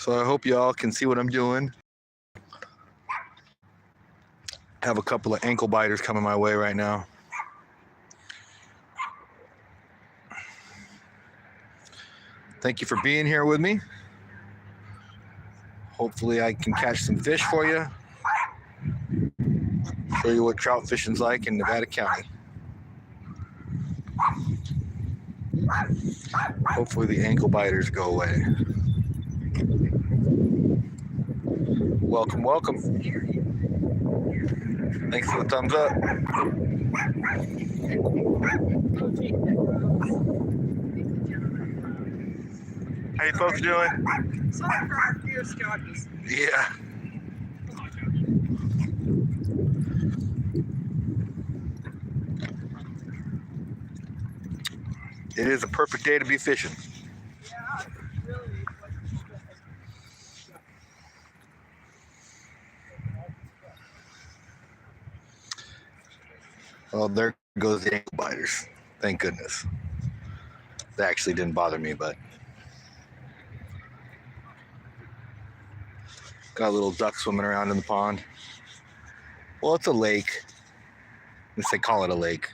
So I hope y'all can see what I'm doing. Have a couple of ankle biters coming my way right now. Thank you for being here with me. Hopefully I can catch some fish for you. Show you what trout fishing's like in Nevada County. Hopefully the ankle biters go away. Welcome, welcome. Thanks for the thumbs up. How you folks doing? Sorry for our fear scouts. Yeah. It is a perfect day to be fishing. Yeah, really. Well, there goes the ankle biters. Thank goodness. That actually didn't bother me, but got a little duck swimming around in the pond. Well, it's a lake. At least they call it a lake.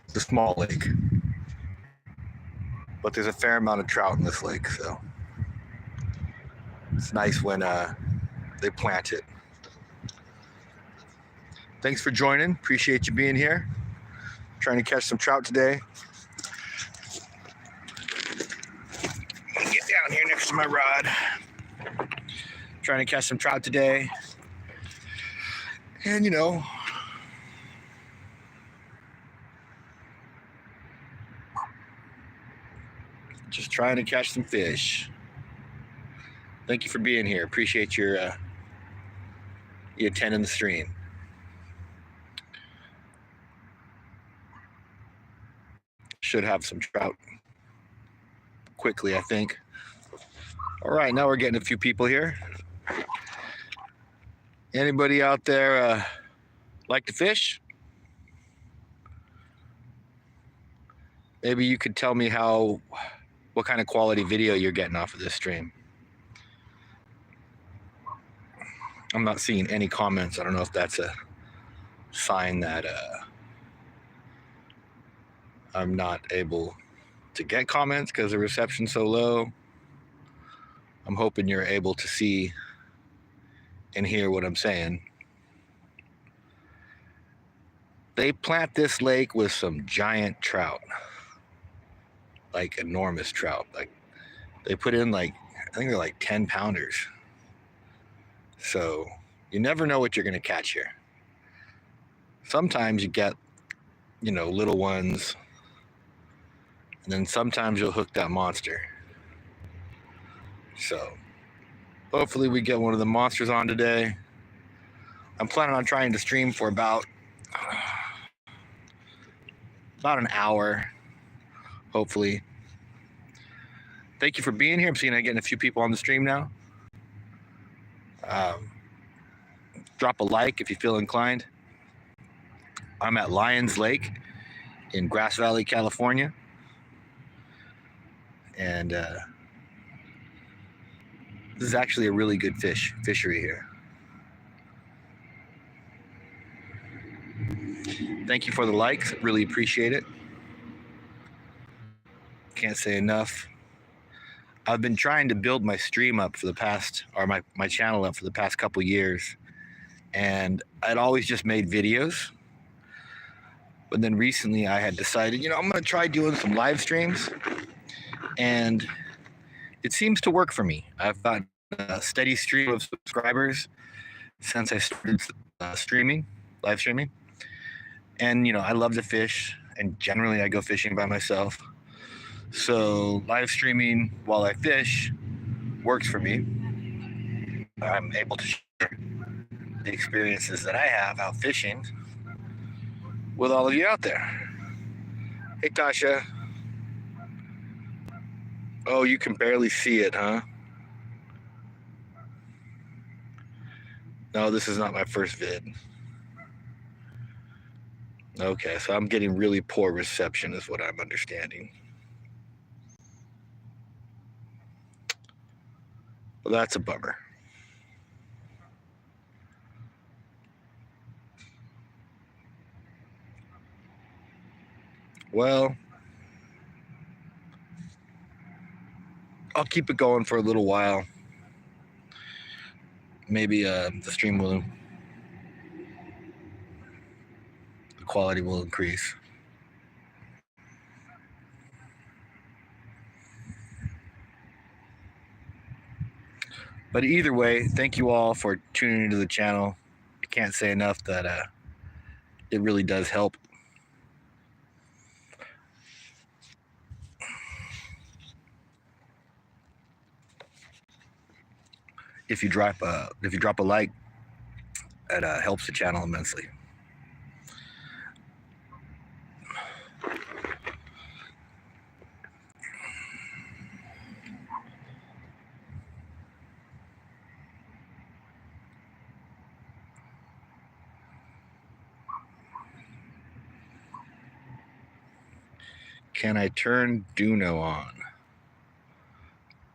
It's a small lake. But there's a fair amount of trout in this lake, so it's nice when they plant it. Thanks for joining. Appreciate you being here. Trying to catch some trout today. Get down here next to my rod. Trying to catch some trout today. And just trying to catch some fish. Thank you for being here. Appreciate your you attending the stream. Should have some trout quickly, I think. All right, now we're getting a few people here. Anybody out there like to fish? Maybe you could tell me what kind of quality video you're getting off of this stream. I'm not seeing any comments. I don't know if that's a sign that I'm not able to get comments because the reception's so low. I'm hoping you're able to see and hear what I'm saying. They plant this lake with some giant trout, like enormous trout. Like they put in I think they're like 10 pounders. So you never know what you're going to catch here. Sometimes you get, little ones. And then sometimes you'll hook that monster. So hopefully we get one of the monsters on today. I'm planning on trying to stream for about an hour, hopefully. Thank you for being here. I'm seeing I'm getting a few people on the stream now. Drop a like if you feel inclined. I'm at Lions Lake in Grass Valley, California. And this is actually a really good fishery here. Thank you for the likes. Really appreciate it. Can't say enough. I've been trying to build my stream up for the past, or my channel up for the past couple years. And I'd always just made videos. But then recently I had decided, I'm going to try doing some live streams. And it seems to work for me. I've got a steady stream of subscribers since I started live streaming. And, I love to fish. And generally I go fishing by myself. So live streaming while I fish works for me. I'm able to share the experiences that I have out fishing with all of you out there. Hey, Tasha. Oh, you can barely see it, huh? No, this is not my first vid. Okay, so I'm getting really poor reception is what I'm understanding. Well, that's a bummer. Well, I'll keep it going for a little while. Maybe the stream will, the quality will increase. But either way, thank you all for tuning into the channel. I can't say enough that it really does help. If you drop a like, it helps the channel immensely. Can I turn Duno on?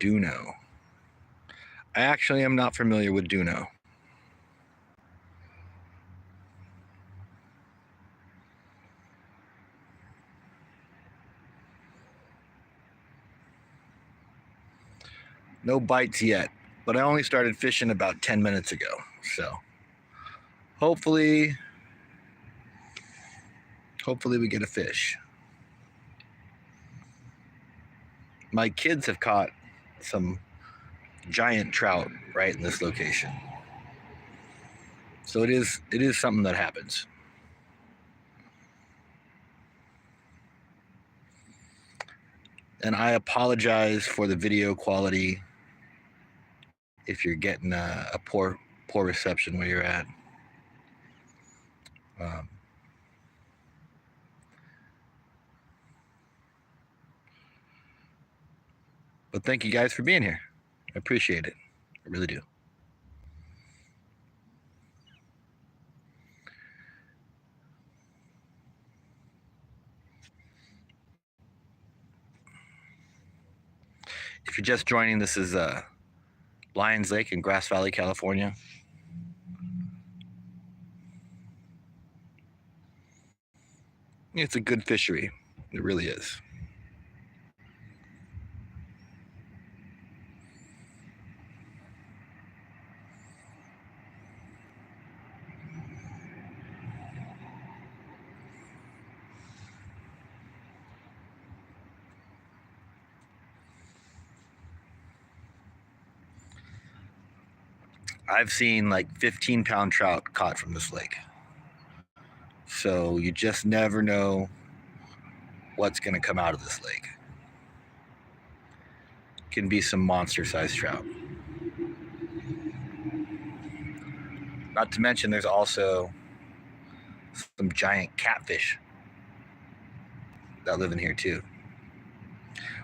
Duno. I actually am not familiar with Duno. No bites yet, but I only started fishing about 10 minutes ago. So hopefully we get a fish. My kids have caught some giant trout right in this location. So it is something that happens. And I apologize for the video quality if you're getting a poor reception where you're at. But thank you guys for being here. I appreciate it. I really do. If you're just joining, this is Lions Lake in Grass Valley, California. It's a good fishery. It really is. I've seen like 15-pound trout caught from this lake. So you just never know what's going to come out of this lake. Can be some monster-sized trout. Not to mention there's also some giant catfish that live in here too.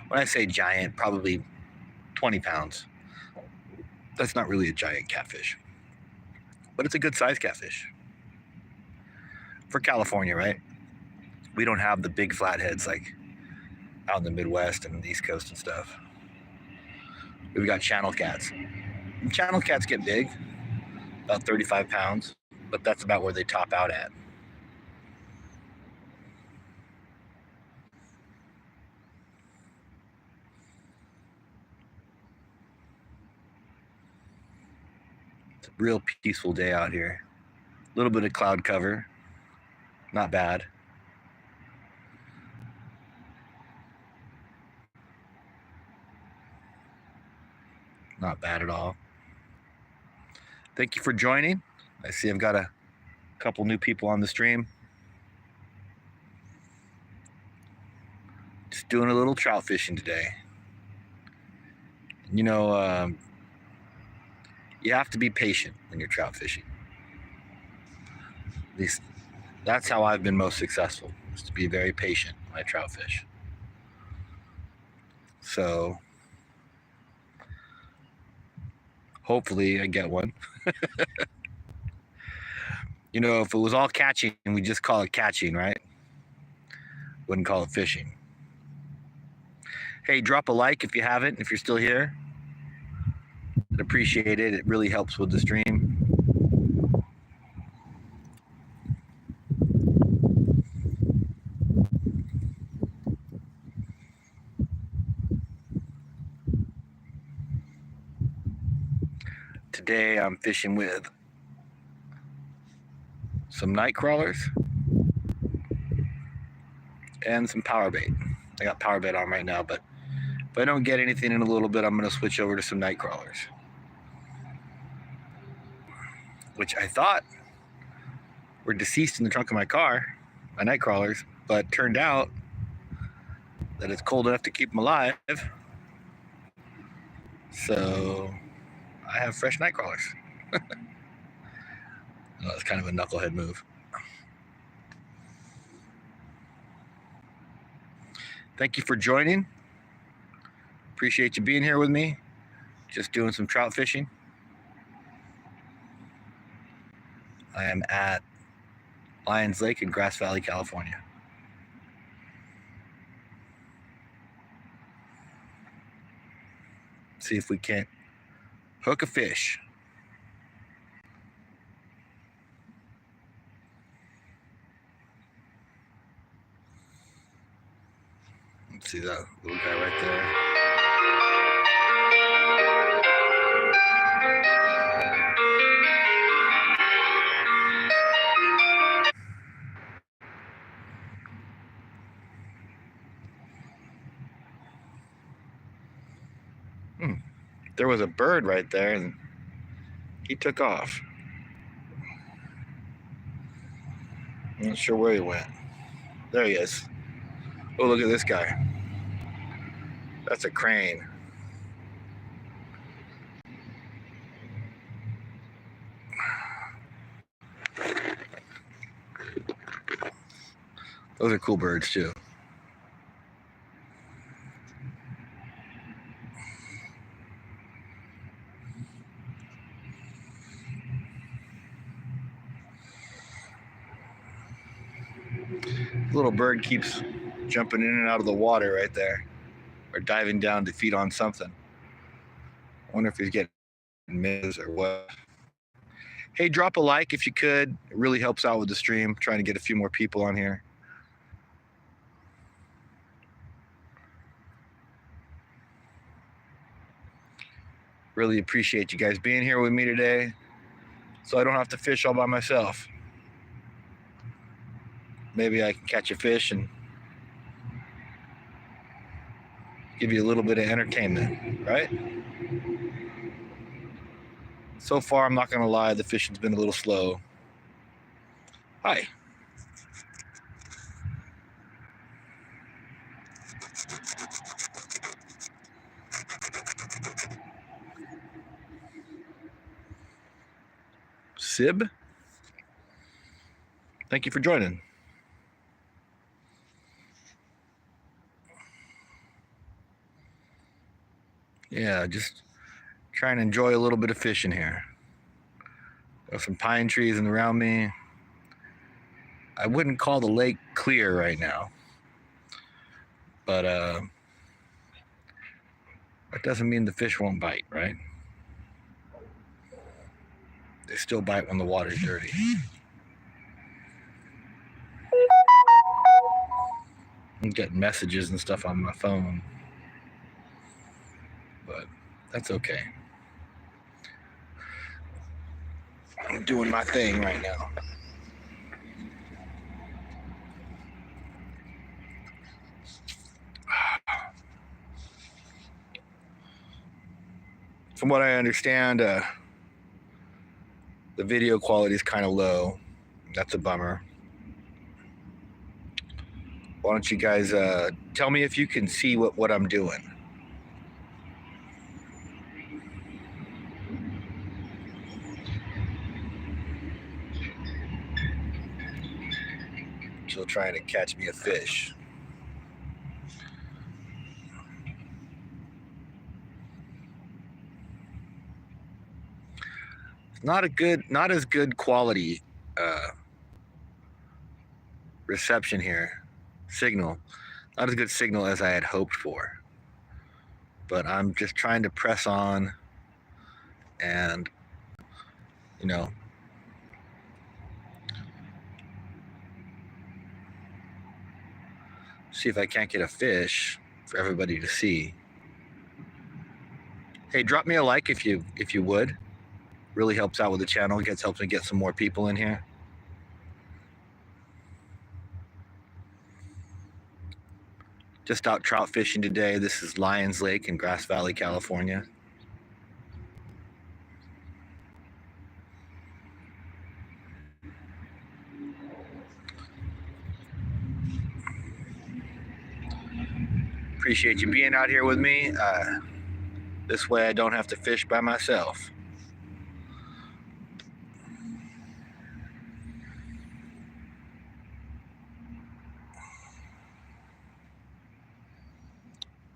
When I say giant, probably 20 pounds. That's not really a giant catfish, but it's a good sized catfish. For California, right? We don't have the big flatheads like out in the Midwest and the East Coast and stuff. We've got channel cats. And channel cats get big, about 35 pounds, but that's about where they top out at. It's a real peaceful day out here. A little bit of cloud cover, not bad. Not bad at all. Thank you for joining. I see I've got a couple new people on the stream. Just doing a little trout fishing today. You know, you have to be patient when you're trout fishing. At least that's how I've been most successful, is to be very patient when I trout fish. So hopefully I get one. You know, if it was all catching, we just call it catching, right? Wouldn't call it fishing. Hey, drop a like if you haven't, if you're still here. I'd appreciate it. It really helps with the stream. Today I'm fishing with some night crawlers and some power bait. I got power bait on right now, but if I don't get anything in a little bit, I'm going to switch over to some night crawlers, which I thought were deceased in the trunk of my car, my night crawlers, but turned out that it's cold enough to keep them alive. So I have fresh night crawlers. Oh, that's kind of a knucklehead move. Thank you for joining. Appreciate you being here with me. Just doing some trout fishing. I am at Lions Lake in Grass Valley, California. See if we can't hook a fish. Let's see that little guy right there. There was a bird right there and he took off. I'm not sure where he went. There he is. Oh, look at this guy. That's a crane. Those are cool birds too. Little bird keeps jumping in and out of the water right there, or diving down to feed on something. I wonder if he's getting missed or what. Hey, drop a like if you could. It really helps out with the stream. Trying to get a few more people on here. Really appreciate you guys being here with me today, so I don't have to fish all by myself. Maybe I can catch a fish and give you a little bit of entertainment, right? So far, I'm not going to lie, the fishing's been a little slow. Hi. Sib, thank you for joining. Yeah, just trying to enjoy a little bit of fishing here. There's some pine trees around me. I wouldn't call the lake clear right now, but that doesn't mean the fish won't bite, right? They still bite when the water's dirty. I'm getting messages and stuff on my phone, but that's okay. I'm doing my thing right now. From what I understand, the video quality is kind of low. That's a bummer. Why don't you guys tell me if you can see what I'm doing? Still trying to catch me a fish. Not as good quality reception here. Signal. Not as good signal as I had hoped for. But I'm just trying to press on and, you know, see if I can't get a fish for everybody to see. Hey, drop me a like if you would. Really helps out with the channel. Helps me get some more people in here. Just out trout fishing today. This is Lions Lake in Grass Valley, California. Appreciate you being out here with me. This way I don't have to fish by myself.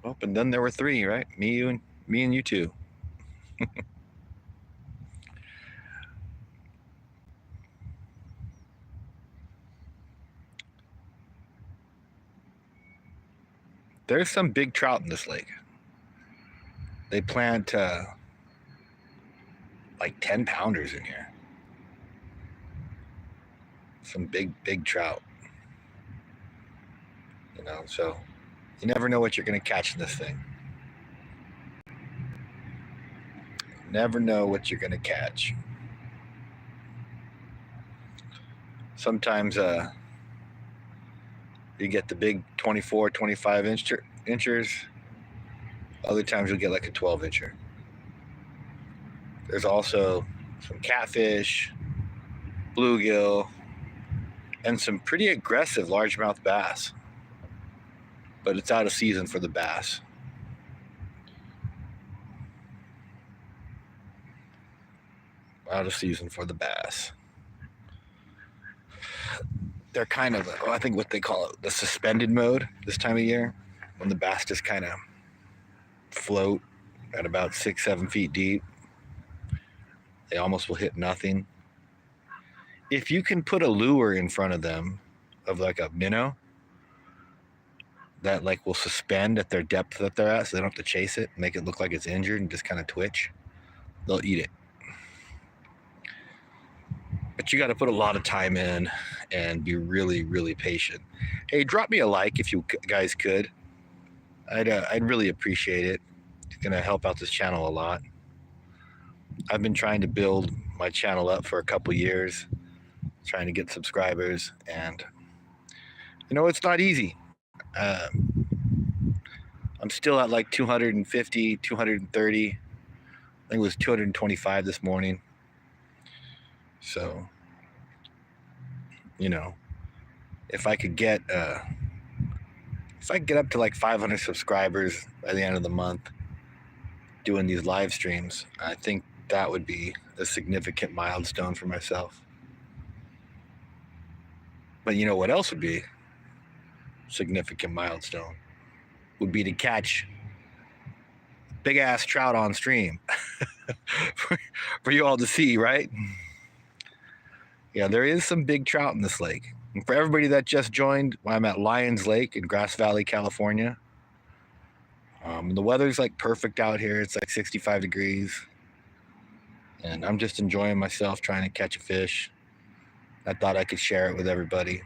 Oh, and then there were three, right? Me and you two. There's some big trout in this lake. They plant like 10 pounders in here. Some big trout. You know, so you never know what you're going to catch in this thing. Never know what you're going to catch. Sometimes you get the big 24, 25 inchers. Other times you'll get like a 12 incher. There's also some catfish, bluegill, and some pretty aggressive largemouth bass. But it's out of season for the bass. Out of season for the bass. They're kind of, I think what they call it, the suspended mode this time of year, when the bass just kind of float at about 6-7 feet deep. They almost will hit nothing. If you can put a lure in front of them of like a minnow that like will suspend at their depth that they're at, so they don't have to chase it, make it look like it's injured and just kind of twitch, they'll eat it. But you got to put a lot of time in and be really, really patient. Hey, drop me a like if you guys could. I'd really appreciate it. It's gonna help out this channel a lot. I've been trying to build my channel up for a couple years, trying to get subscribers, and you know, it's not easy. I'm still at like 250, 230. I think it was 225 this morning. So, you know, if I could get up to like 500 subscribers by the end of the month doing these live streams, I think that would be a significant milestone for myself. But you know what else would be a significant milestone? Would be to catch big ass trout on stream for you all to see, right? Yeah, there is some big trout in this lake. And for everybody that just joined, I'm at Lions Lake in Grass Valley, California. The weather's like perfect out here. It's like 65 degrees. And I'm just enjoying myself trying to catch a fish. I thought I could share it with everybody.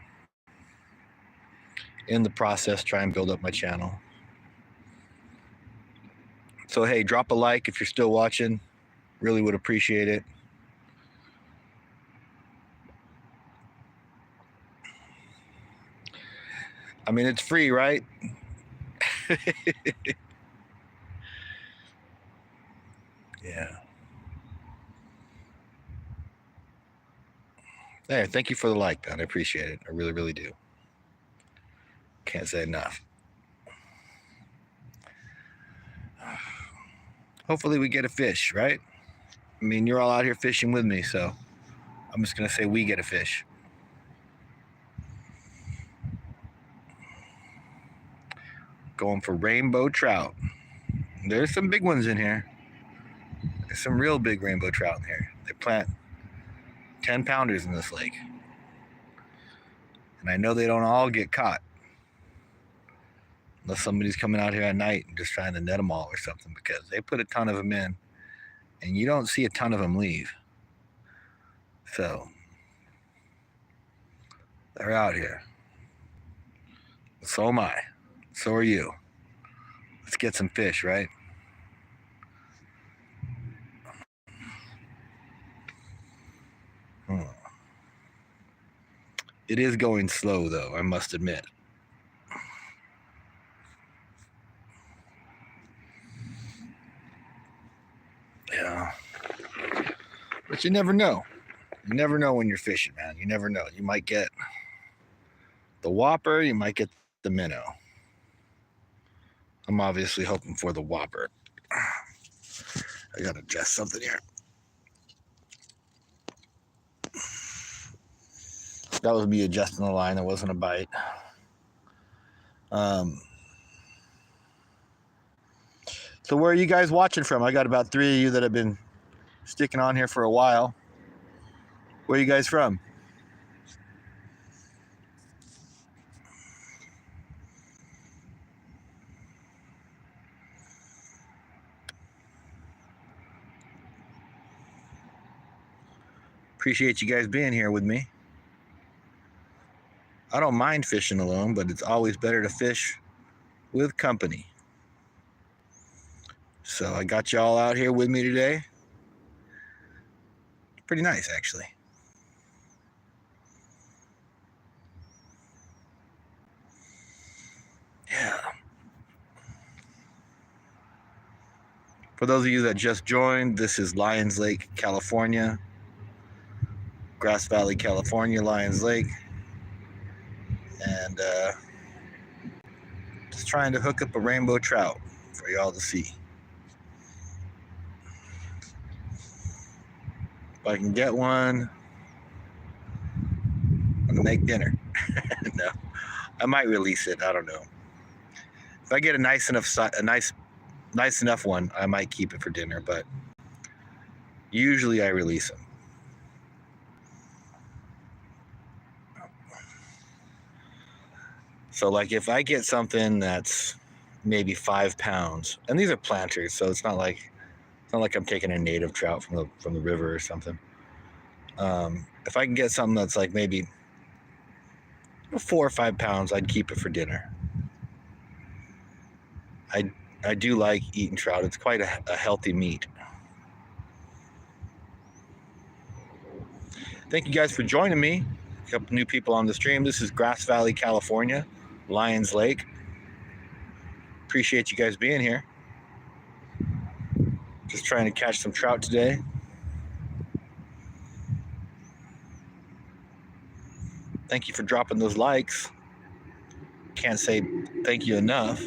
In the process, try and build up my channel. So hey, drop a like if you're still watching. Really would appreciate it. I mean, it's free, right? Yeah. Hey, thank you for the like, man. I appreciate it. I really, really do. Can't say enough. Hopefully we get a fish, right? I mean, you're all out here fishing with me, so I'm just going to say we get a fish. Going for rainbow trout. There's some big ones in here. There's some real big rainbow trout in here. They plant 10 pounders in this lake. And I know they don't all get caught. Unless somebody's coming out here at night and just trying to net them all or something, because they put a ton of them in. and you don't see a ton of them leave. So they're out here. So am I. So are you. Let's get some fish, right? It is going slow, though, I must admit. Yeah. But you never know. You never know when you're fishing, man. You never know. You might get the whopper, you might get the minnow. I'm obviously hoping for the whopper. I gotta adjust something here. That was me adjusting the line. That wasn't a bite. So where are you guys watching from? I got about 3 of you that have been sticking on here for a while. Where are you guys from? Appreciate you guys being here with me. I don't mind fishing alone, but it's always better to fish with company. So I got y'all out here with me today. Pretty nice, actually. Yeah. For those of you that just joined, this is Lions Lake, California. Grass Valley, California, Lions Lake. And just trying to hook up a rainbow trout for y'all to see. If I can get one, I'm gonna make dinner. No, I might release it. I don't know. If I get a nice enough one, I might keep it for dinner. But usually I release them. So like if I get something that's maybe 5 pounds, and these are planters, so it's not like I'm taking a native trout from the river or something. If I can get something that's like maybe 4 or 5 pounds, I'd keep it for dinner. I do like eating trout. It's quite a healthy meat. Thank you guys for joining me. A couple new people on the stream. This is Grass Valley, California, Lions Lake. Appreciate you guys being here. Just trying to catch some trout today. Thank you for dropping those likes. Can't say thank you enough.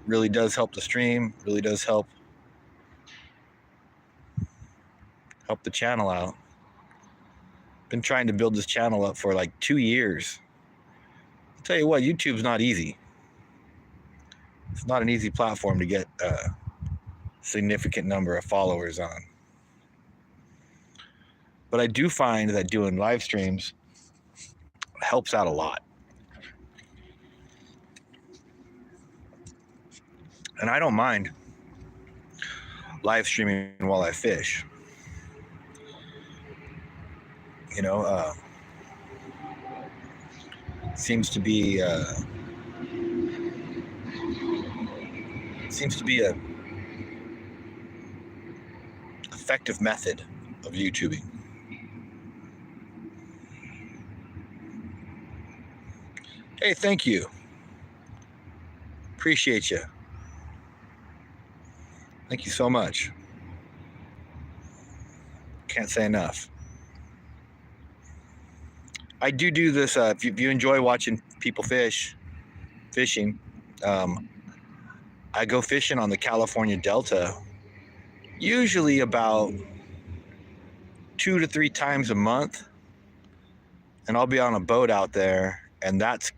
Really does help the stream. Really does help the channel out. Been trying to build this channel up for like 2 years. I'll tell you what, YouTube's not easy. It's not an easy platform to get a significant number of followers on. But I do find that doing live streams helps out a lot. And I don't mind live streaming while I fish. You know, seems to be a effective method of YouTubing. Hey, thank you. Appreciate you. Thank you so much. Can't say enough. I do this. If you enjoy watching people fishing, I go fishing on the California Delta, usually about 2 to 3 times a month, and I'll be on a boat out there, and that's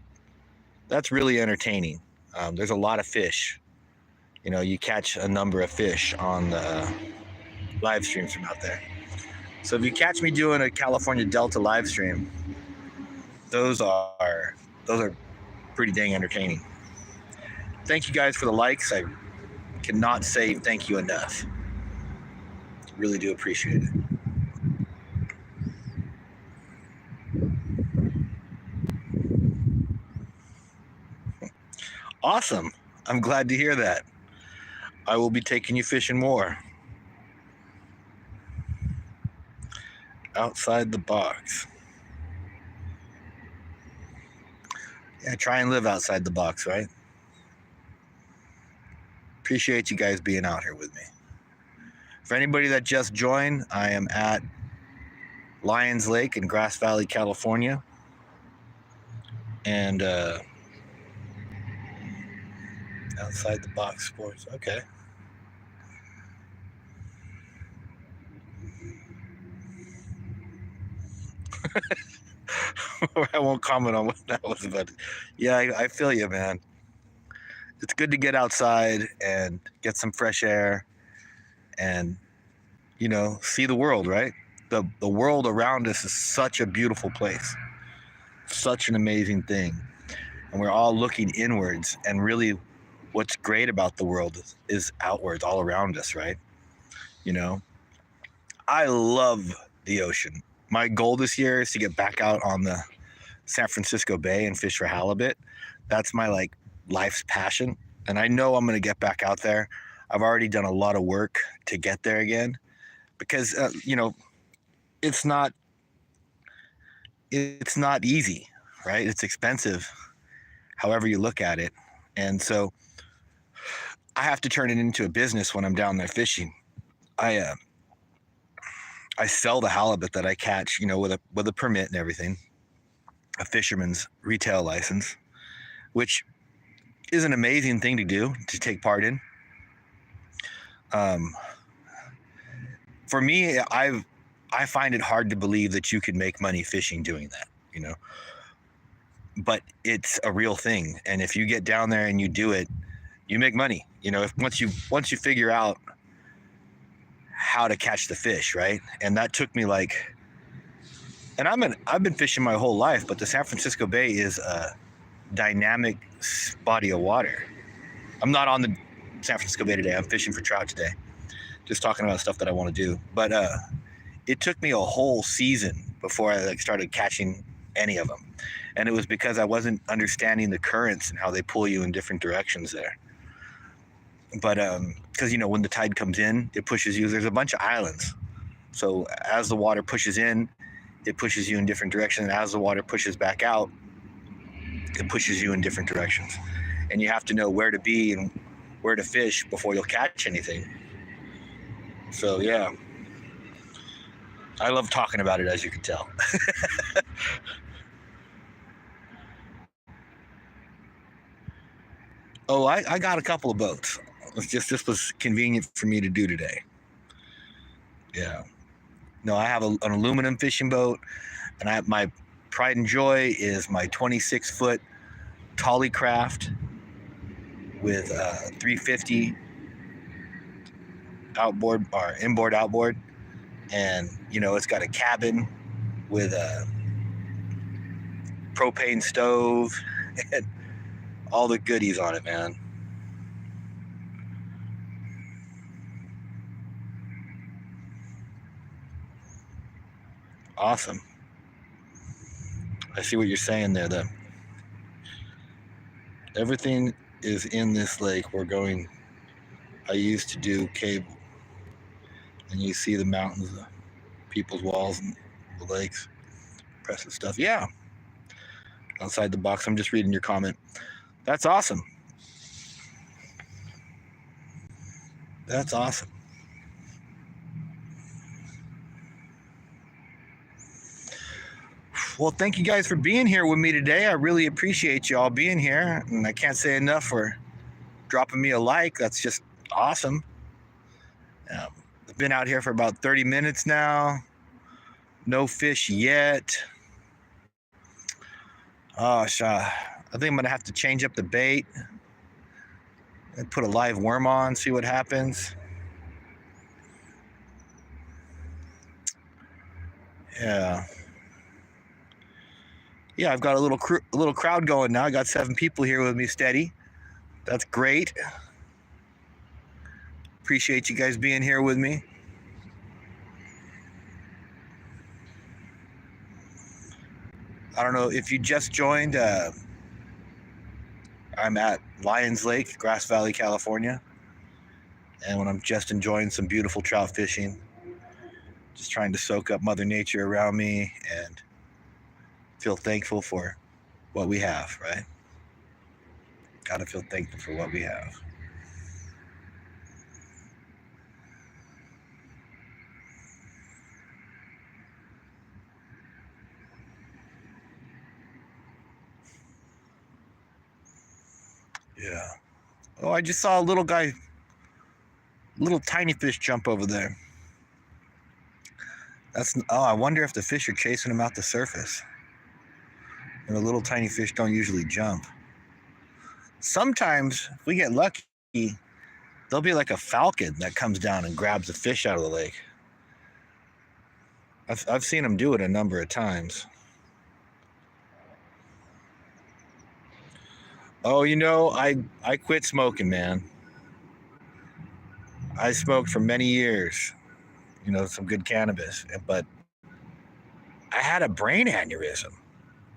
really entertaining. There's a lot of fish. You know, you catch a number of fish on the live streams from out there. So if you catch me doing a California Delta live stream, those are pretty dang entertaining. Thank you guys for the likes. I cannot say thank you enough. Really do appreciate it. Awesome. I'm glad to hear that. I will be taking you fishing more. Outside the box. Yeah, try and live outside the box, right? Appreciate you guys being out here with me. For anybody that just joined, I am at Lions Lake in Grass Valley, California. And outside the box sports. Okay. I won't comment on what that was about. Yeah, I feel you, man. It's good to get outside and get some fresh air and, you know, see the world, right? The world around us is such a beautiful place, such an amazing thing. And we're all looking inwards. And really, what's great about the world is outwards, all around us, right? You know, I love the ocean. My goal this year is to get back out on the San Francisco Bay and fish for halibut. That's my like life's passion. And I know I'm going to get back out there. I've already done a lot of work to get there again because, you know, it's not easy, right? It's expensive, however you look at it. And so I have to turn it into a business when I'm down there fishing. I sell the halibut that I catch, you know, with a permit and everything, a fisherman's retail license, which is an amazing thing to do, to take part in. For me, I find it hard to believe that you can make money fishing doing that, you know. But it's a real thing, and if you get down there and you do it, you make money. You know, if once you figure out how to catch the fish, right? And that took me like, and I've been fishing my whole life, but the San Francisco Bay is a dynamic body of water. I'm not on the San Francisco Bay today. I'm fishing for trout today. Just talking about stuff that I want to do. But it took me a whole season before I like started catching any of them. And it was because I wasn't understanding the currents and how they pull you in different directions there. But because, you know, when the tide comes in, it pushes you. There's a bunch of islands. So as the water pushes in, it pushes you in different directions. And as the water pushes back out, it pushes you in different directions. And you have to know where to be and where to fish before you'll catch anything. So, yeah. I love talking about it, as you can tell. Oh, I got a couple of boats. It's just this was convenient for me to do today. Yeah. No, I have an aluminum fishing boat, and my pride and joy is my 26-foot Tolly Craft with 350 outboard or inboard outboard, and you know it's got a cabin with a propane stove and all the goodies on it, man. Awesome. I see what you're saying there, though. Everything is in this lake. We're going. I used to do cable, and you see the mountains, the people's walls, and the lakes. Impressive stuff. Yeah. Outside the box. I'm just reading your comment. That's awesome. That's awesome. Well, thank you guys for being here with me today. I really appreciate you all being here. And I can't say enough for dropping me a like. That's just awesome. I've been out here for about 30 minutes now. No fish yet. Oh, I think I'm going to have to change up the bait and put a live worm on, see what happens. Yeah. Yeah, I've got a little crowd going now. I got 7 people here with me steady. That's great. Appreciate you guys being here with me. I don't know if you just joined. I'm at Lions Lake, Grass Valley, California, and when I'm just enjoying some beautiful trout fishing, just trying to soak up Mother Nature around me and feel thankful for what we have, right? Gotta feel thankful for what we have. Yeah. Oh, I just saw a little guy, little tiny fish jump over there. I wonder if the fish are chasing him out the surface. And the little tiny fish don't usually jump. Sometimes, if we get lucky, there'll be like a falcon that comes down and grabs a fish out of the lake. I've seen them do it a number of times. Oh, I quit smoking, man. I smoked for many years, some good cannabis, but I had a brain aneurysm.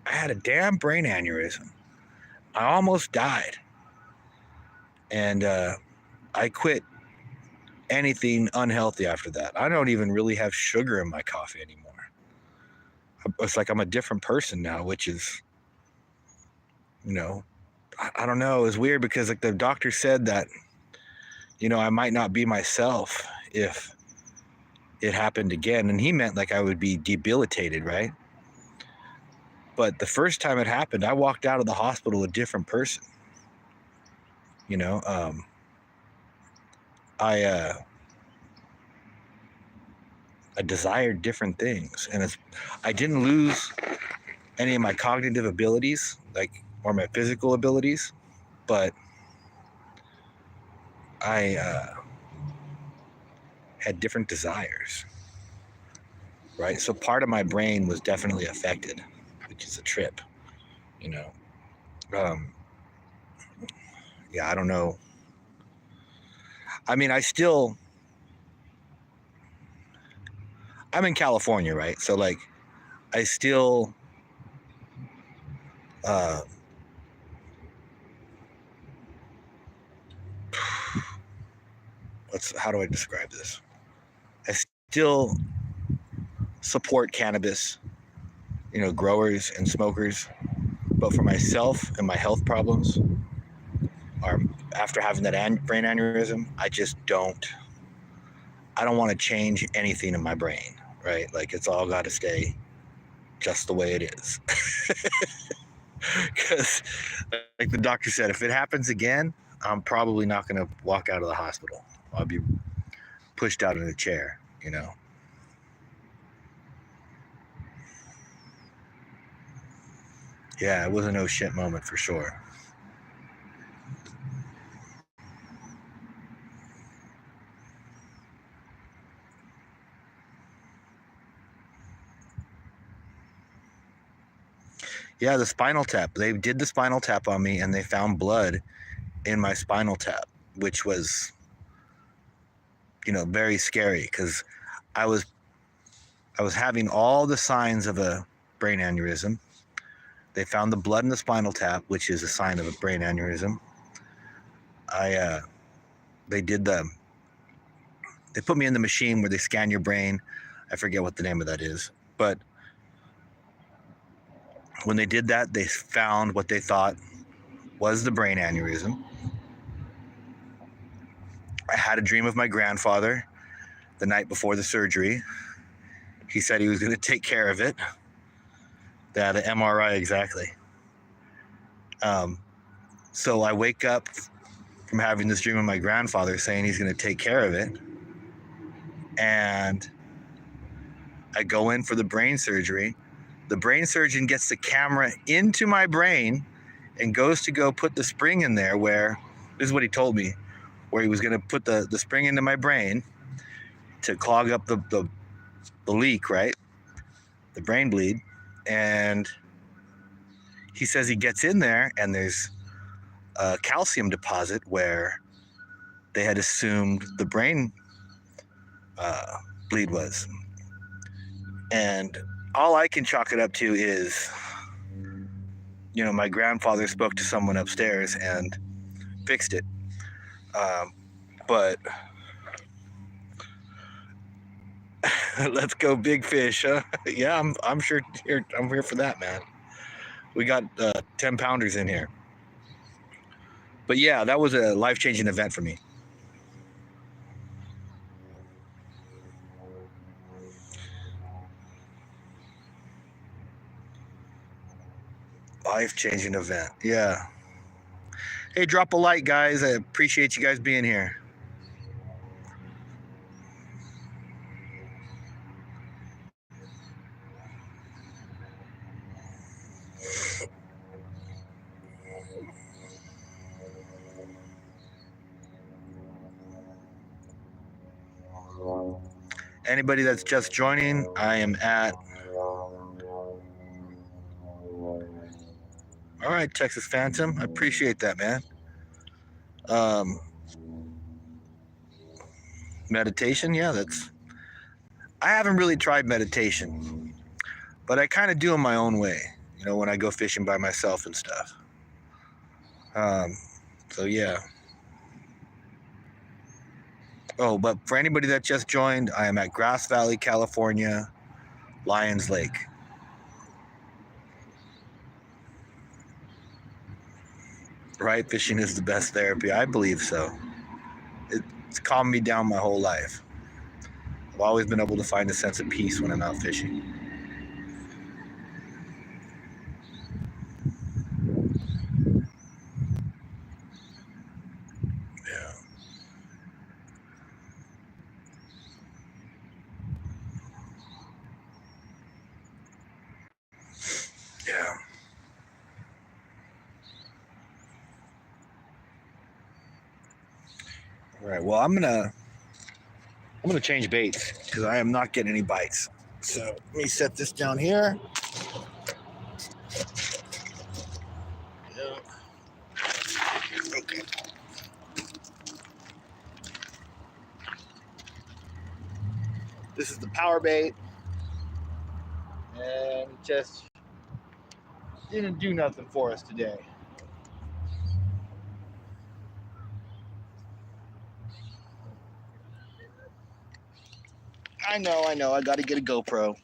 I had a damn brain aneurysm. I almost died. And I quit anything unhealthy after that. I don't even really have sugar in my coffee anymore. It's like I'm a different person now, which is, I don't know. It's weird because like the doctor said that, I might not be myself if it happened again. And he meant like I would be debilitated, right? But the first time it happened, I walked out of the hospital a different person. I desired different things, and I didn't lose any of my cognitive abilities, or my physical abilities, but I had different desires, right? So part of my brain was definitely affected, which is a trip, Yeah, I don't know. I mean, I'm in California, right? So like, I still, uh, how do I describe this? I still support cannabis, growers and smokers, but for myself and my health problems, or after having that brain aneurysm, I don't want to change anything in my brain, right? Like it's all got to stay just the way it is. Because, like the doctor said, if it happens again, I'm probably not going to walk out of the hospital. I'll be pushed out in a chair, Yeah, it was a no shit moment for sure. Yeah, the spinal tap. They did the spinal tap on me and they found blood in my spinal tap, which was, very scary because I was having all the signs of a brain aneurysm. They found the blood in the spinal tap, which is a sign of a brain aneurysm. They put me in the machine where they scan your brain. I forget what the name of that is, but when they did that, they found what they thought was the brain aneurysm. I had a dream of my grandfather the night before the surgery. He said he was going to take care of it. They had an MRI exactly. So I wake up from having this dream of my grandfather saying he's going to take care of it. And I go in for the brain surgery. The brain surgeon gets the camera into my brain and goes to go put the spring in there this is what he told me, where he was going to put the spring into my brain to clog up the leak, right? The brain bleed. And he says he gets in there and there's a calcium deposit where they had assumed the brain bleed was. And all I can chalk it up to is my grandfather spoke to someone upstairs and fixed it. But let's go big fish, huh? Yeah, I'm sure I'm here for that, man. We got 10 pounders in here. But yeah, that was a life-changing event for me. Life-changing event. Yeah. Hey, drop a like, guys. I appreciate you guys being here. Anybody that's just joining, I am at. All right, Texas Phantom. I appreciate that, man. Meditation, yeah, I haven't really tried meditation, but I kind of do in my own way, when I go fishing by myself and stuff. So yeah. Oh, but for anybody that just joined, I am at Grass Valley, California, Lions Lake. Right? Fishing is the best therapy. I believe so. It's calmed me down my whole life. I've always been able to find a sense of peace when I'm out fishing. Yeah. Yeah. All right. Well, I'm gonna change baits because I am not getting any bites. So let me set this down here. Yeah. Okay. This is the power bait, and it just didn't do nothing for us today. I know. I got to get a GoPro.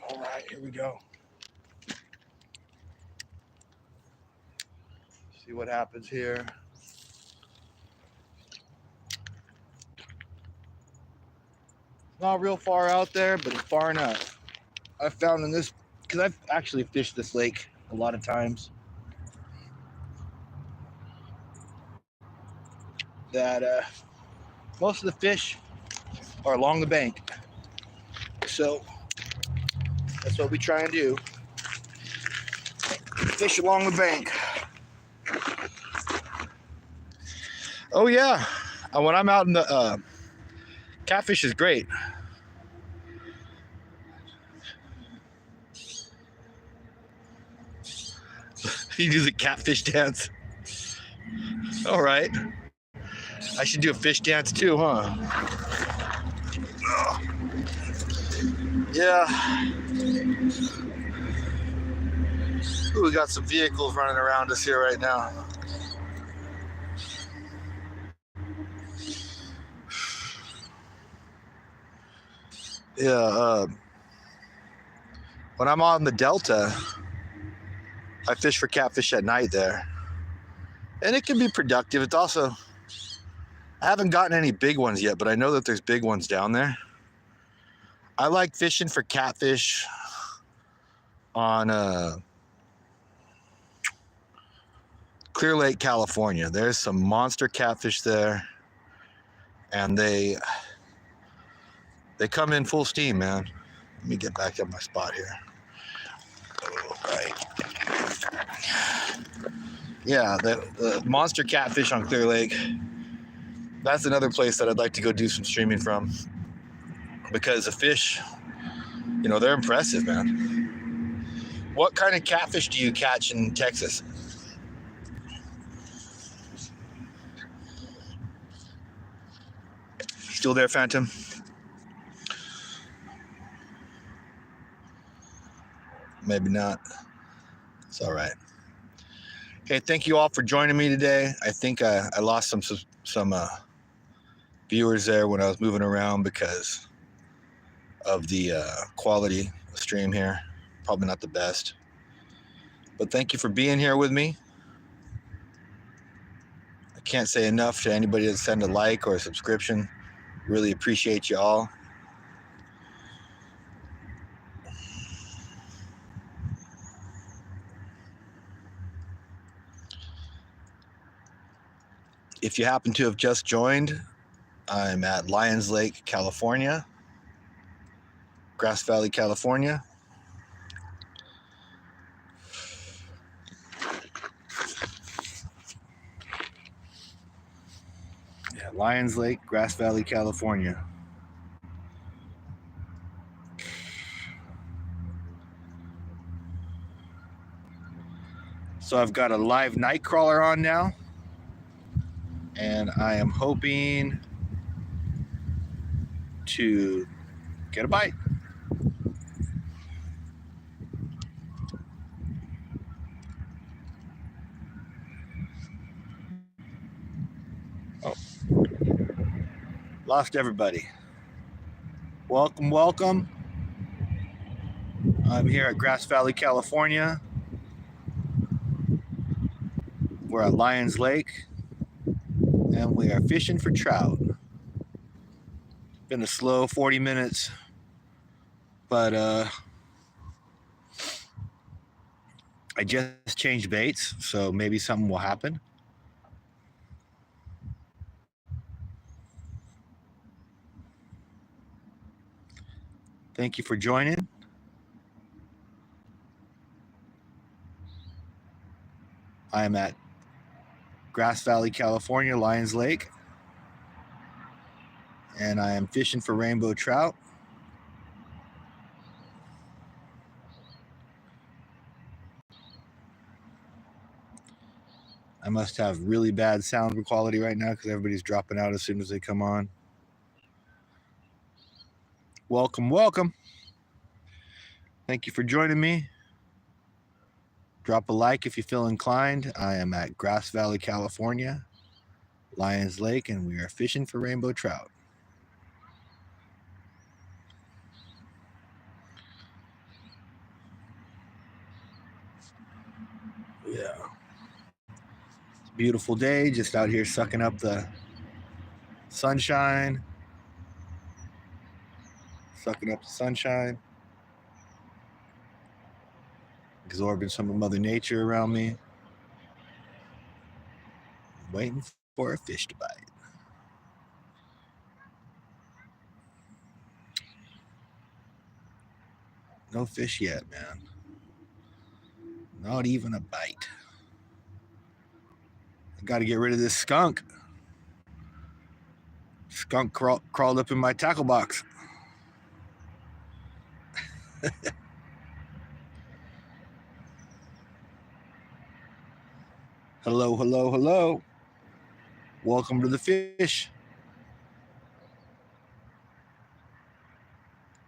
All right, here we go. See what happens here. Not real far out there, but it's far enough. I found in this, because I've actually fished this lake a lot of times, that most of the fish are along the bank. So that's what we try and do. Fish along the bank. Oh yeah, when I'm out in the catfish is great. You do the catfish dance. All right. I should do a fish dance too, huh? Yeah. Ooh, we got some vehicles running around us here right now. Yeah. When I'm on the Delta, I fish for catfish at night there. And it can be productive. It's also, I haven't gotten any big ones yet, but I know that there's big ones down there. I like fishing for catfish on Clear Lake, California. There's some monster catfish there, and they come in full steam, man. Let me get back up my spot here. Oh, right. Yeah, the monster catfish on Clear Lake. That's another place that I'd like to go do some streaming from, because the fish, they're impressive, man. What kind of catfish do you catch in Texas? still there, Phantom? Maybe not. It's all right. Hey, thank you all for joining me today. I think I lost some viewers there when I was moving around because of the quality of the stream here. Probably not the best. But thank you for being here with me. I can't say enough to anybody that sent a like or a subscription. Really appreciate you all. If you happen to have just joined, I'm at Lions Lake, California, Grass Valley, California. Yeah, Lions Lake, Grass Valley, California. So I've got a live night crawler on now, and I am hoping to get a bite. Oh, lost everybody. Welcome, welcome. I'm here at Grass Valley, California. We're at Lions Lake, and we are fishing for trout. Been a slow 40 minutes, but I just changed baits, so maybe something will happen. Thank you for joining. I am at Grass Valley, California, Lions Lake, and I am fishing for rainbow trout. I must have really bad sound quality right now because everybody's dropping out as soon as they come on. Welcome, welcome. Thank you for joining me. Drop a like if you feel inclined. I am at Grass Valley, California, Lions Lake, and we are fishing for rainbow trout. Yeah. It's a beautiful day, just out here sucking up the sunshine. Absorbing some of Mother Nature around me. Waiting for a fish to bite. No fish yet, man. Not even a bite. I got to get rid of this skunk. Skunk crawled up in my tackle box. Hello, hello, hello. Welcome to the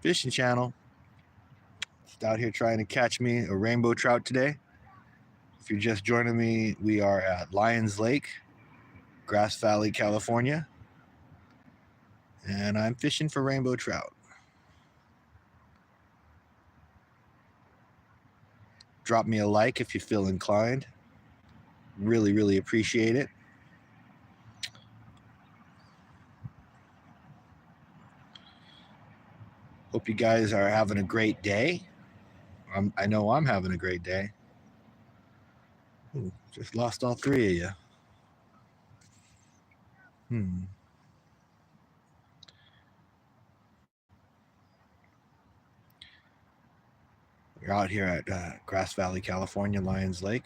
fishing channel. Just out here trying to catch me a rainbow trout today. If you're just joining me, we are at Lions Lake, Grass Valley, California, and I'm fishing for rainbow trout. Drop me a like if you feel inclined. Really, really appreciate it. Hope you guys are having a great day. I know I'm having a great day. Ooh, just lost all three of you. We're out here at Grass Valley, California, Lions Lake.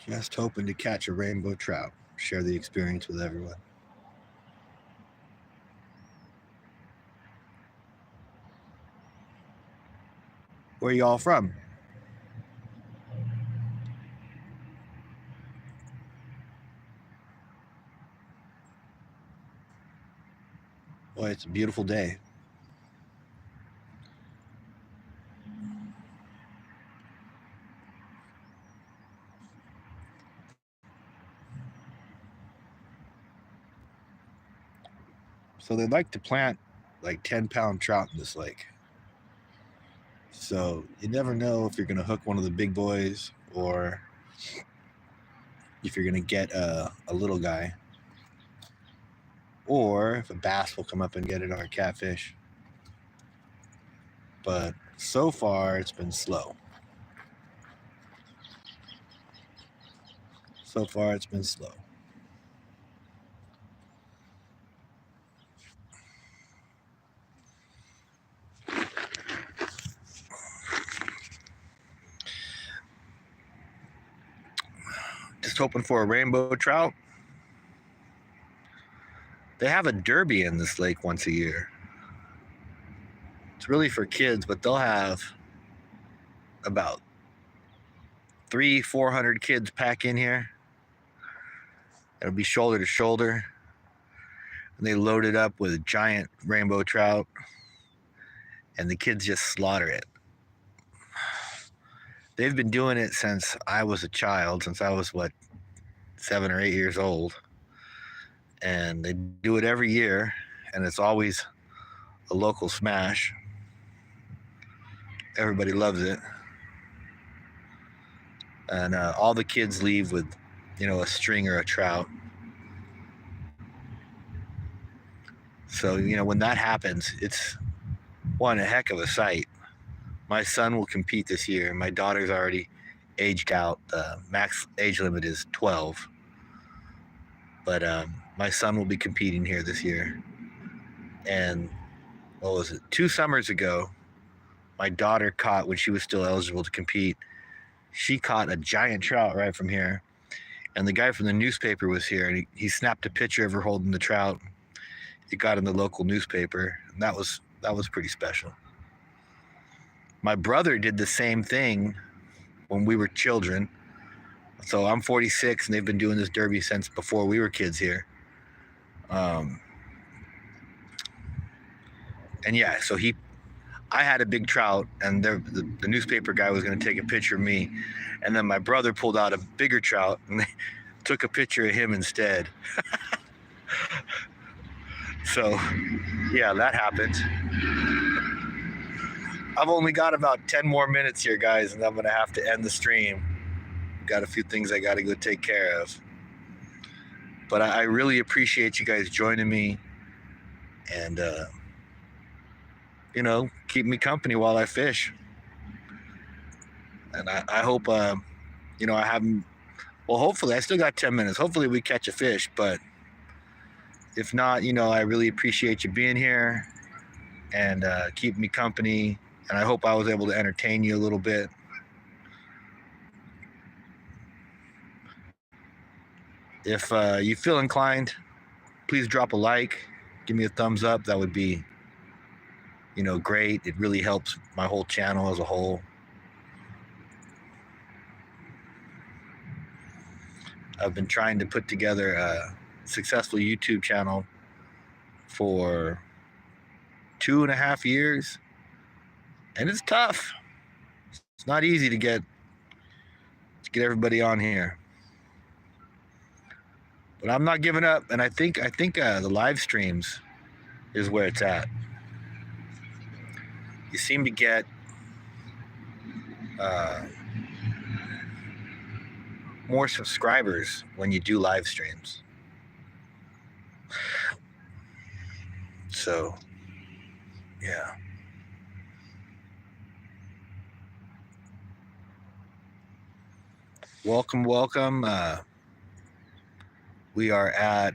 Just hoping to catch a rainbow trout. Share the experience with everyone. Where y'all from? Boy, it's a beautiful day. So they like to plant like 10-pound trout in this lake. So you never know if you're going to hook one of the big boys or if you're going to get a little guy, or if a bass will come up and get it, or a catfish. But so far, it's been slow. So far, it's been slow. Just hoping for a rainbow trout. They have a derby in this lake once a year. It's really for kids, but they'll have about 300-400 kids pack in here. It'll be shoulder to shoulder. And they load it up with giant rainbow trout, and the kids just slaughter it. They've been doing it since I was a child, since I was, 7 or 8 years old. And they do it every year, and it's always a local smash. Everybody loves it. And all the kids leave with, a string or a trout. So, when that happens, it's a heck of a sight. My son will compete this year. My daughter's already aged out. The max age limit is 12. But my son will be competing here this year. And what was it? 2 summers ago, my daughter caught, when she was still eligible to compete, she caught a giant trout right from here. And the guy from the newspaper was here, and he snapped a picture of her holding the trout. It got in the local newspaper, and that was pretty special. My brother did the same thing when we were children. So I'm 46, and they've been doing this derby since before we were kids here. And yeah, so I had a big trout, and the newspaper guy was going to take a picture of me, and then my brother pulled out a bigger trout, and they took a picture of him instead. So, yeah, that happened. I've only got about 10 more minutes here, guys, and I'm going to have to end the stream. Got a few things I got to go take care of. But I really appreciate you guys joining me, and, keep me company while I fish. And I hope, I haven't, hopefully, I still got 10 minutes. Hopefully we catch a fish, but if not, I really appreciate you being here and keep me company. And I hope I was able to entertain you a little bit. If you feel inclined, please drop a like, give me a thumbs up. That would be, great. It really helps my whole channel as a whole. I've been trying to put together a successful YouTube channel for 2.5 years, and it's tough. It's not easy to get everybody on here, but I'm not giving up. And I think the live streams is where it's at. You seem to get more subscribers when you do live streams. So, yeah. Welcome. We are at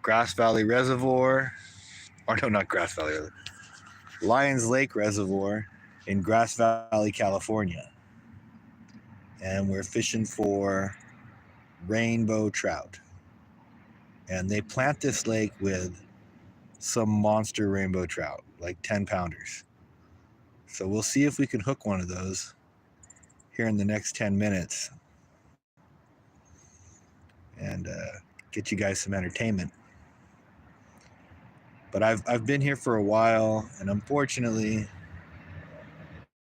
Grass Valley Reservoir, or no, not Grass Valley, Lions Lake Reservoir in Grass Valley, California. And we're fishing for rainbow trout. And they plant this lake with some monster rainbow trout, like 10-pounders. So we'll see if we can hook one of those here in the next 10 minutes and get you guys some entertainment. But I've been here for a while, and unfortunately,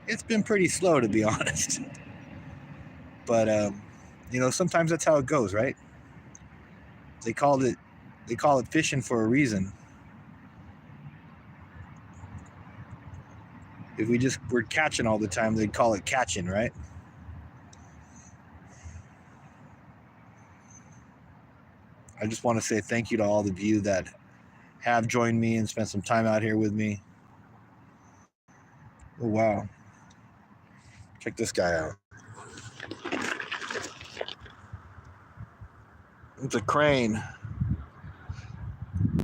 it's been pretty slow, to be honest. But sometimes that's how it goes, right? They call it fishing for a reason. If we just were catching all the time, they'd call it catching, right? I just want to say thank you to all of you that have joined me and spent some time out here with me. Oh, wow. Check this guy out. It's a crane.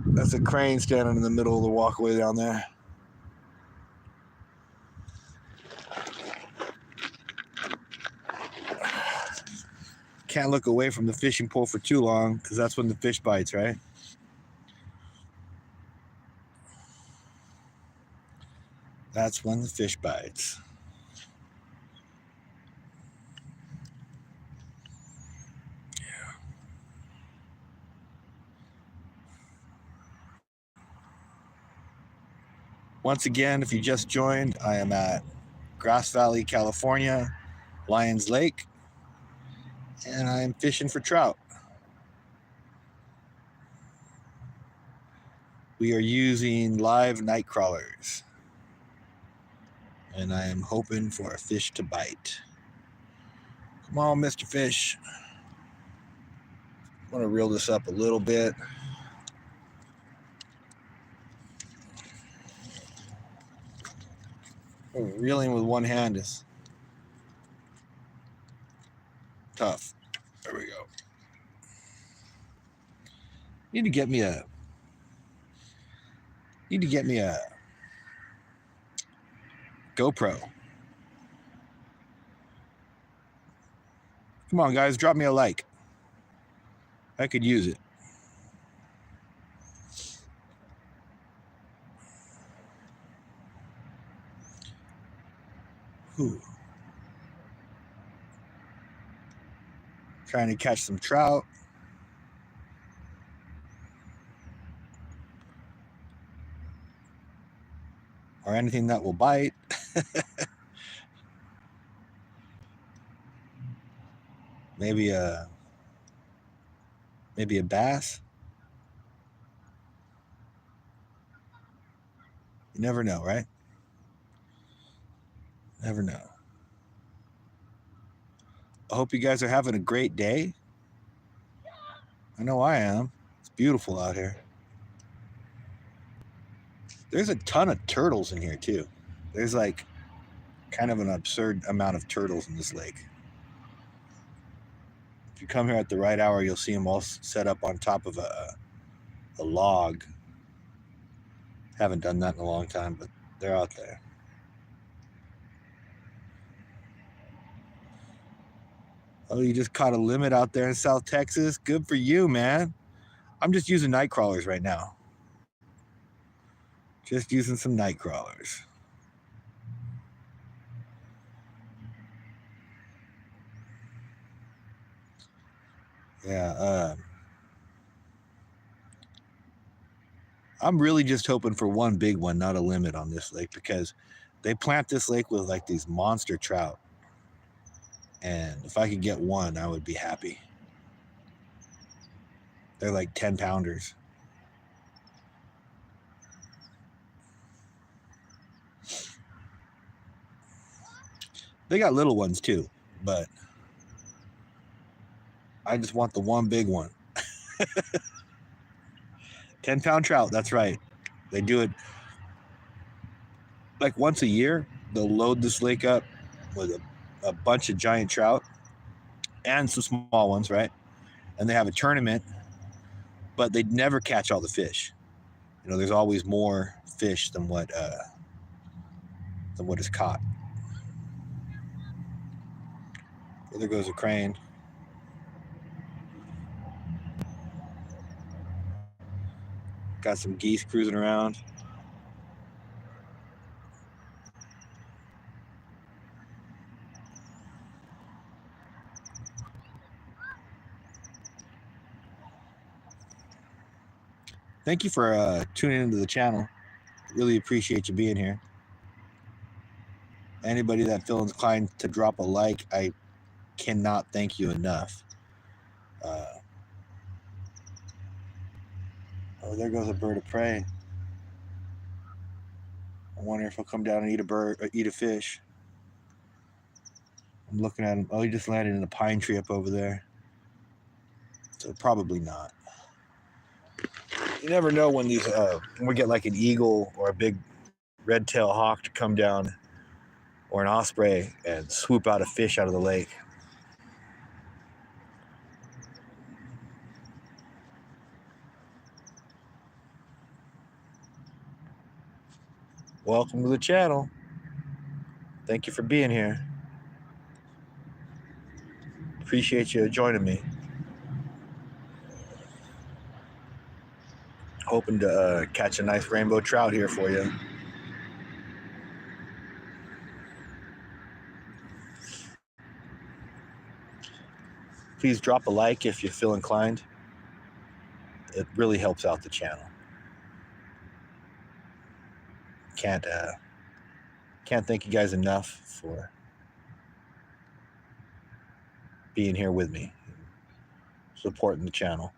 That's a crane standing in the middle of the walkway down there. Can't look away from the fishing pole for too long because that's when the fish bites, right? That's when the fish bites. Yeah. Once again, if you just joined, I am at Grass Valley, California, Lions Lake, and I'm fishing for trout. We are using live night crawlers, and I am hoping for a fish to bite. Come on, Mr. Fish. I want to reel this up a little bit. Reeling with one hand is tough. There we go. Need to get me a GoPro. Come on, guys, drop me a like. I could use it. Whew. Trying to catch some trout. Or anything that will bite. Maybe a bass. You never know, right? Never know. I hope you guys are having a great day. I know I am. It's beautiful out here. There's a ton of turtles in here too. There's like kind of an absurd amount of turtles in this lake. If you come here at the right hour, you'll see them all set up on top of a log. Haven't done that in a long time, but they're out there. Oh, you just caught a limit out there in South Texas? Good for you, man. I'm just using night crawlers right now. Just using some night crawlers. Yeah, I'm really just hoping for one big one, not a limit on this lake, because they plant this lake with like these monster trout. And if I could get one, I would be happy. They're like 10 pounders. They got little ones too, but I just want the one big one. 10-pound trout, that's right. They do it like once a year. They'll load this lake up with a bunch of giant trout and some small ones, right? And they have a tournament, but they never catch all the fish. You know, there's always more fish than what is caught. There goes a crane. Got some geese cruising around. thank you for tuning into the channel. Really appreciate you being here. Anybody that feels inclined to drop a like, I cannot thank you enough. Oh, there goes a bird of prey. I wonder if he'll come down and eat a fish. I'm looking at him. Oh, he just landed in a pine tree up over there. So probably not. You never know when when we get like an eagle or a big red-tailed hawk to come down, or an osprey, and swoop out a fish out of the lake. Welcome to the channel. Thank you for being here. Appreciate you joining me. Hoping to catch a nice rainbow trout here for you. Please drop a like if you feel inclined. It really helps out the channel. Can't thank you guys enough for being here with me, supporting the channel.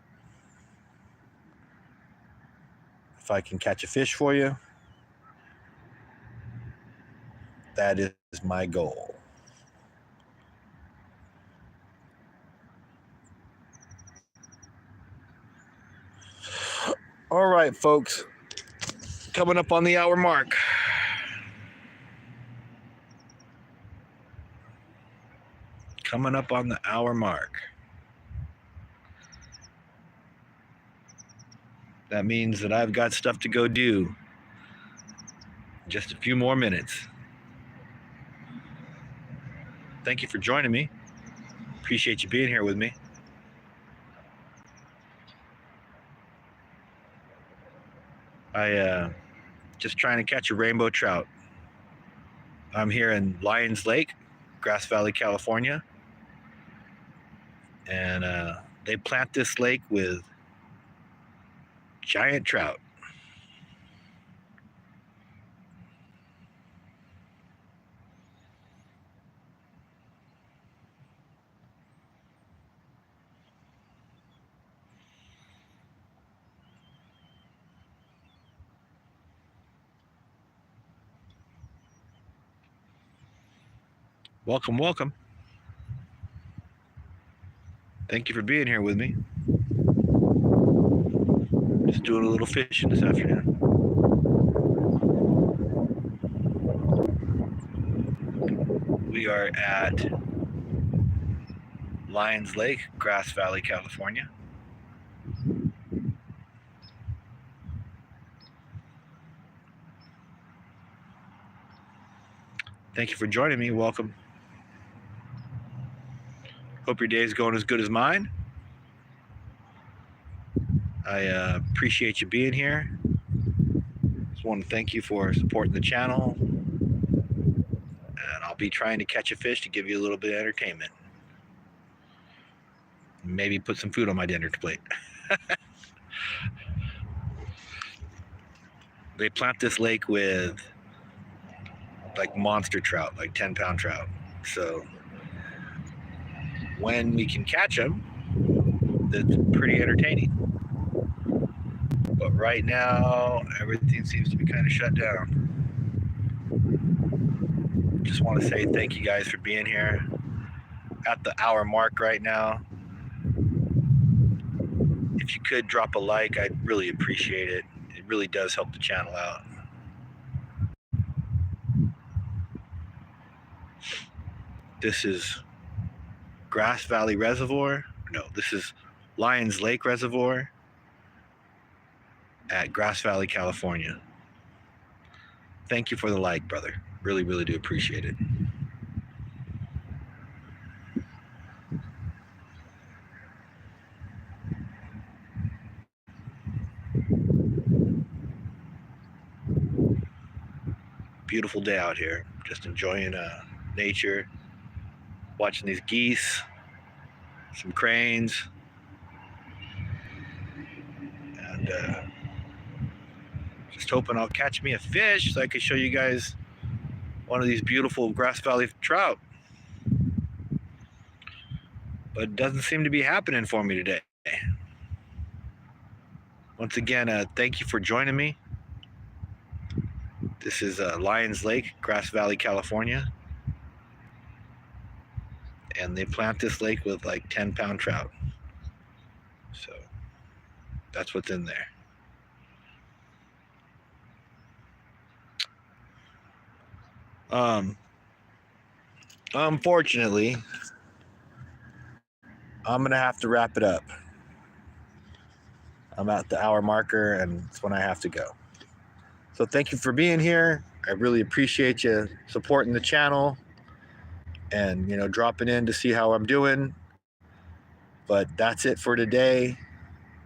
If I can catch a fish for you, that is my goal. All right, folks. Coming up on the hour mark. Coming up on the hour mark. That means that I've got stuff to go do. Just a few more minutes. Thank you for joining me. Appreciate you being here with me. Just trying to catch a rainbow trout. I'm here in Lions Lake, Grass Valley, California. And they plant this lake with giant trout. Welcome, welcome. Thank you for being here with me. Just doing a little fishing this afternoon. We are at Lions Lake, Grass Valley, California. Thank you for joining me. Welcome. Hope your day is going as good as mine. I appreciate you being here. Just want to thank you for supporting the channel. And I'll be trying to catch a fish to give you a little bit of entertainment. Maybe put some food on my dinner plate. They plant this lake with like monster trout, like 10-pound trout. So when we can catch them, it's pretty entertaining. But right now, everything seems to be kind of shut down. Just want to say thank you guys for being here. At the hour mark right now. If you could drop a like, I'd really appreciate it. It really does help the channel out. This is Grass Valley Reservoir. No, this is Lions Lake Reservoir at Grass Valley, California. Thank you for the like, brother. Really, really do appreciate it. Beautiful day out here. Just enjoying nature, watching these geese, some cranes, and Just hoping I'll catch me a fish so I can show you guys one of these beautiful Grass Valley trout. But it doesn't seem to be happening for me today. Once again, thank you for joining me. This is Lions Lake, Grass Valley, California. And they plant this lake with like 10-pound trout. So that's what's in there. Unfortunately, I'm gonna have to wrap it up. I'm at the hour marker and it's when I have to go. So thank you for being here. I really appreciate you supporting the channel and, you know, dropping in to see how I'm doing. But that's it for today.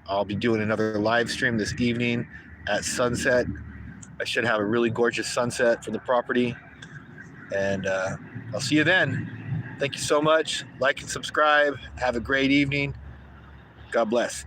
I'll be doing another live stream this evening at sunset. I should have a really gorgeous sunset for the property. And I'll see you then. Thank you so much. Like and subscribe. Have a great evening. God bless.